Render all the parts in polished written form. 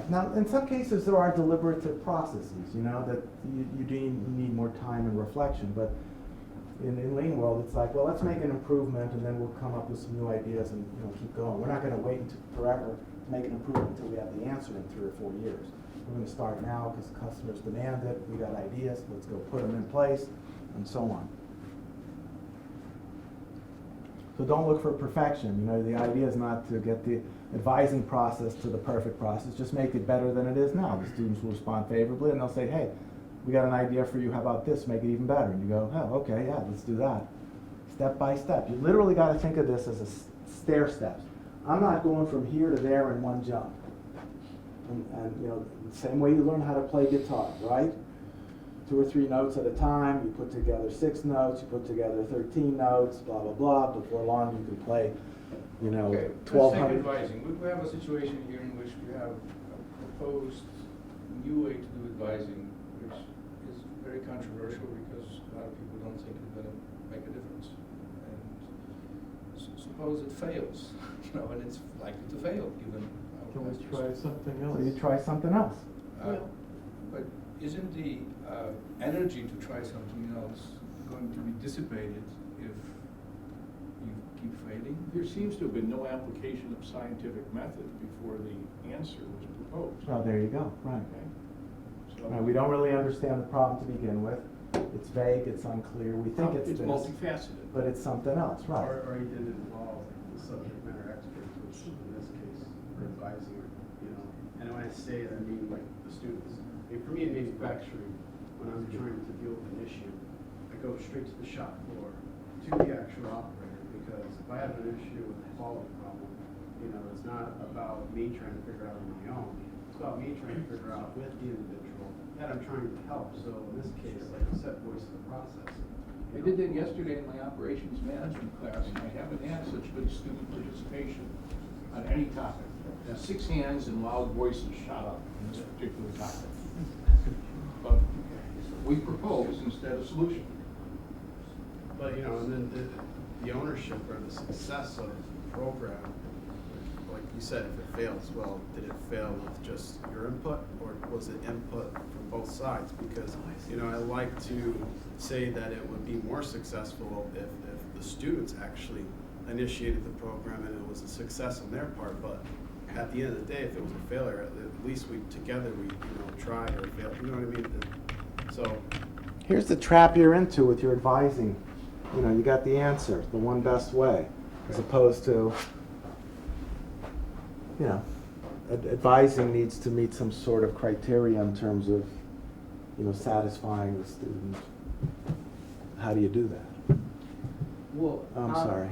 Now, in some cases, there are deliberative processes, that you do need more time and reflection, but in Lean world, it's like, well, let's make an improvement, and then we'll come up with some new ideas and keep going. We're not going to wait until forever to make an improvement until we have the answer in 3 or 4 years. We're going to start now because customers demand it. We got ideas. Let's go put them in place, and so on. So don't look for perfection. The idea is not to get the advising process to the perfect process. Just make it better than it is now. The students will respond favorably, and they'll say, hey, we got an idea for you. How about this? Make it even better. And you go, oh, okay, yeah, let's do that. Step by step. You literally got to think of this as a stair steps. I'm not going from here to there in one jump. And the same way you learn how to play guitar, right? 2 or 3 notes at a time. You put together 6 notes. You put together 13 notes. Blah blah blah. Before long, you can play, okay, 1,200. let's take advising. We have a situation here in which we have a proposed new way to do advising, which is very controversial because a lot of people don't think it's going to make a difference. And suppose it fails, and it's likely to fail given. Can we try something else? So you try something else. But isn't the energy to try something else going to be dissipated if you keep failing? There seems to have been no application of scientific method before the answer was proposed. Oh, there you go. Right. Okay. So Right, we don't really understand the problem to begin with. It's vague, it's unclear. We think it's this, multifaceted. but it's something else, right? Or you didn't involve the subject matter experts, which in this case are advising, And when I say it, I mean like the students. For me in manufacturing, when I'm trying to deal with an issue, I go straight to the shop floor, to the actual operator, because if I have an issue with a quality problem, it's not about me trying to figure out on my own. It's about me trying to figure out with the individual that I'm trying to help. So in this case, like I said, voice of the process. I did that yesterday in my operations management class, and I haven't had such good student participation on any topic. 6 hands and loud voices shot up on this particular topic. But we propose instead of solution. But and then the ownership or the success of the program, like you said, if it fails, well, did it fail with just your input, or was it input from both sides? Because I like to say that it would be more successful if the students actually initiated the program and it was a success on their part. But at the end of the day, if it was a failure, at least we together tried or failed. You know what I mean? So Here's the trap you're into with your advising. You got the answer, the one best way, as opposed to, advising needs to meet some sort of criteria in terms of, satisfying the student. How do you do that? Well, I'm sorry.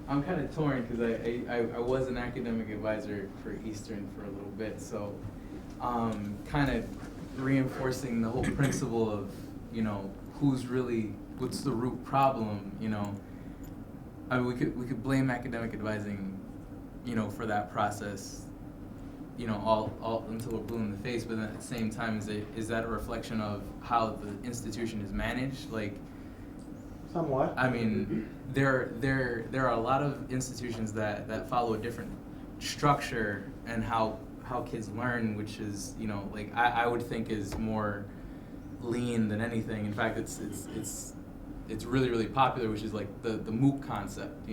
I'm kind of torn because I was an academic advisor for Eastern for a little bit, so kind of reinforcing the whole principle of what's the root problem. I mean, we could blame academic advising, for that process, all until we're blue in the face. But then at the same time, is that a reflection of how the institution is managed? Like, Somewhat. I mean, there are a lot of institutions that follow a different structure and how kids learn, which is I would think is more lean than anything. In fact, it's really, really popular, which is like the MOOC concept.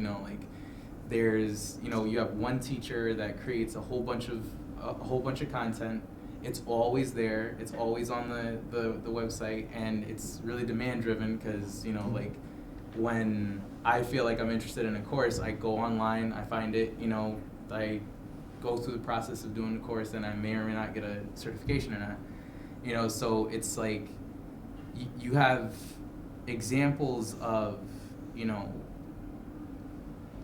There's you have one teacher that creates a whole bunch of content. It's always there. It's always on the website, and it's really demand driven because when I feel like I'm interested in a course, I go online, I find it, I go through the process of doing the course, and I may or may not get a certification or not. So it's like you have examples of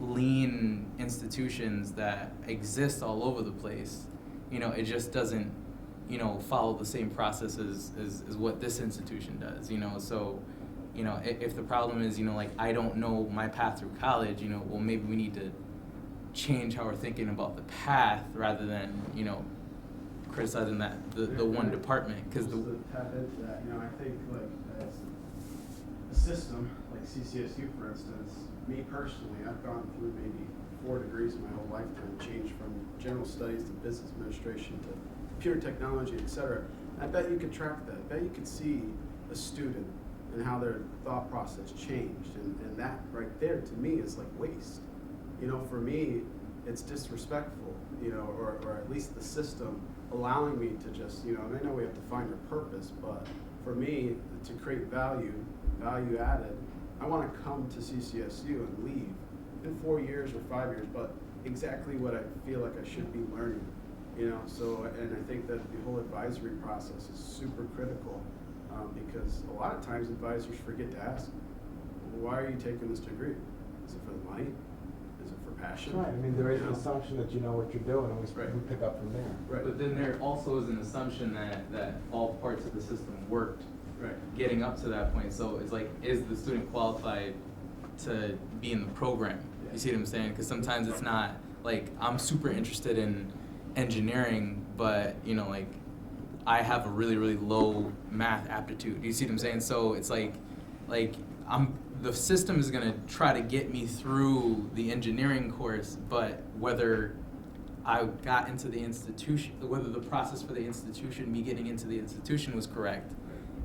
lean institutions that exist all over the place. It just doesn't follow the same process as what this institution does. So if the problem is I don't know my path through college, well, maybe we need to change how we're thinking about the path rather than criticizing the one department, because to tap into that, I think as a system like CCSU, for instance, me personally, I've gone through maybe 4 degrees in my whole lifetime, changed from general studies to business administration to pure technology, et cetera. I bet you could track that. I bet you could see a student and how their thought process changed. And that right there to me is like waste. You know, for me, it's disrespectful, you know, or at least the system allowing me to just, you know, and I know we have to find our purpose, but for me, to create value added, I want to come to CCSU and leave in 4 years or 5 years, but exactly what I feel like I should be learning, you know. So, and I think that the whole advisory process is super critical, because a lot of times advisors forget to ask, why are you taking this degree? Is it for the money? Is it for passion? Right, I mean, there is You an know? assumption that you know what you're doing, and Right. we pick up from there. Right. But then there also is an assumption that all parts of the system worked Right. getting up to that point. So it's like, is the student qualified to be in the program? You see what I'm saying? Because sometimes it's not, like, I'm super interested in engineering, but, you know, like, I have a really, really low math aptitude. You see what I'm saying? So it's like the system is gonna try to get me through the engineering course, but whether I got into the institution, whether the process for the institution, me getting into the institution was correct.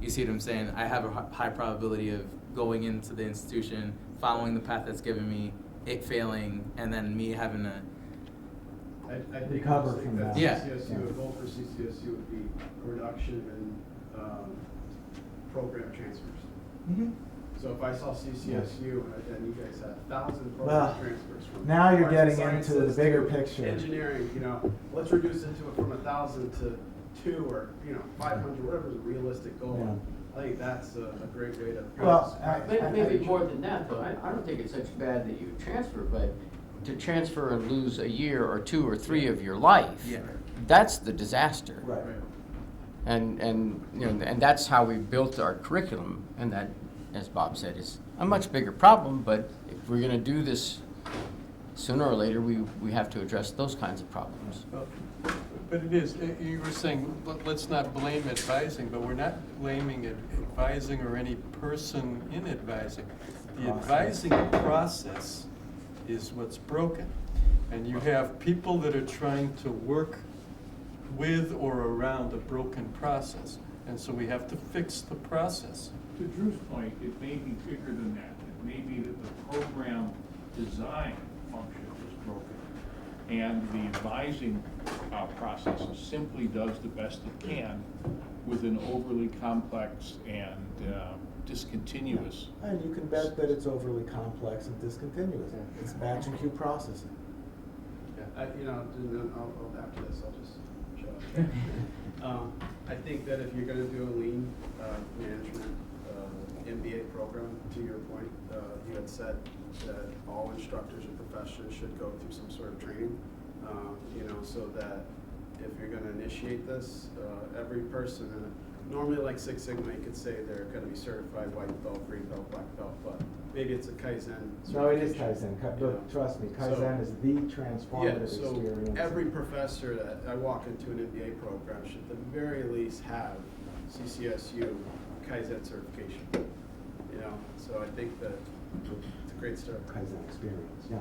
You see what I'm saying? I have a high probability of going into the institution, following the path that's given me, it failing, and then me having to. I think Recover honestly from that that. Yeah. CCSU, Yeah. a goal for CCSU would be a reduction in program transfers. Mm-hmm. So if I saw CCSU and you guys had 1,000 program Well, transfers from now you're arts getting and into the sciences bigger to picture. engineering, you know, let's reduce it to from 1,000 to 2 or 500, whatever is a realistic goal. I think that's a great way to. Well, Maybe more than that, though. I don't think it's such bad that you transfer, but to transfer and lose a year or 2 or 3 of your life, Yeah. that's the disaster. Right. And you know, and that's how we built our curriculum, and that, as Bob said, is a much bigger problem, but if we're gonna do this, sooner or later, we have to address those kinds of problems. But it is, you were saying, let's not blame advising, but we're not blaming advising or any person in advising. The advising process is what's broken. And you have people that are trying to work with or around a broken process. And so we have to fix the process. To Drew's point, it may be bigger than that. It may be that the program design function is broken, and the advising process simply does the best it can with an overly complex and discontinuous. And you can bet that it's overly complex and discontinuous. It's batch and queue processing. You know, after this, I'll just shut up. I think that if you're gonna do a lean management MBA program, to your point, you had said that all instructors and professors should go through some sort of training, you know, so that if you're gonna initiate this, every person, normally like Six Sigma, you could say they're gonna be certified white belt, green belt, black belt, but maybe it's a Kaizen No, it is certification, Kaizen. you know. Trust me, So- Kaizen is the transformative Yeah, so experience. every professor that I walk into an MBA program should at the very least have CCSU Kaizen certification. You know, so I think that it's a great start. Kaizen experience, yeah.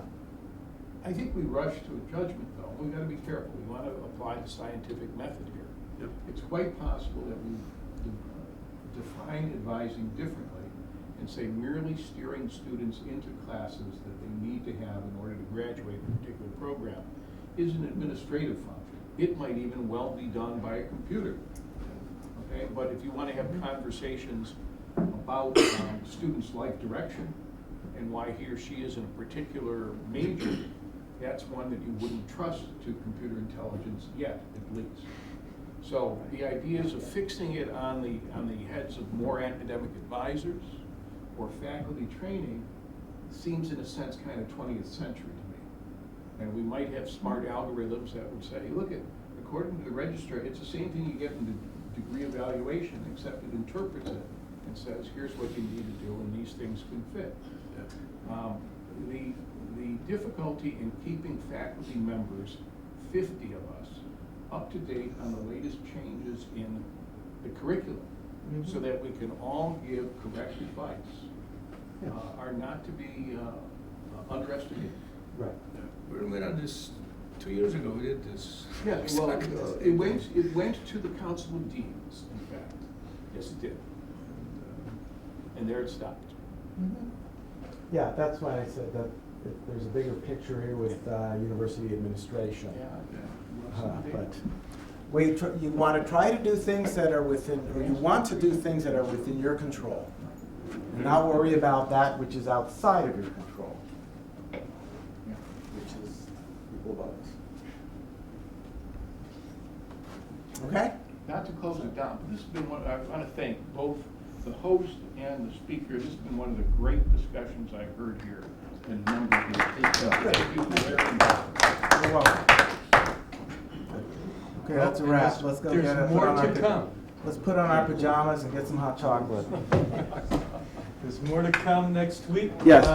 I think we rush to a judgment, though. We've got to be careful. We want to apply the scientific method here. Yep. It's quite possible that we define advising differently and say merely steering students into classes that they need to have in order to graduate a particular program is an administrative function. It might even well be done by a computer. Okay, but if you want to have conversations about students' life direction and why he or she is in a particular major, that's one that you wouldn't trust to computer intelligence yet, at least. So the ideas of fixing it on the heads of more academic advisors or faculty training seems in a sense kind of 20th century to me. And we might have smart algorithms that would say, look, according to the registrar, it's the same thing you get in the degree evaluation, except it interprets it and says, here's what you need to do, and these things can fit. The difficulty in keeping faculty members, 50 of us, up to date on the latest changes in the curriculum, so that we can all give correct advice, are not to be underestimated. Right. We went on this 2 years ago, we did this. Yeah, well, it went to the Council of Deans, in fact. Yes, it did. And there it stopped. Yeah, that's why I said that there's a bigger picture here with university administration. But you want to try to do things that are within, or you want to do things that are within your control, and not worry about that which is outside of your control, which is people above us. Okay? Not to close it down, but this has been one, I want to thank both the host and the speaker. This has been one of the great discussions I've heard here in a number of years. Thank you very much. You're welcome. Okay, that's a wrap. Let's go get it. There's Put more on our to come. Let's put on our pajamas and get some hot chocolate. There's more to come next week. Yes,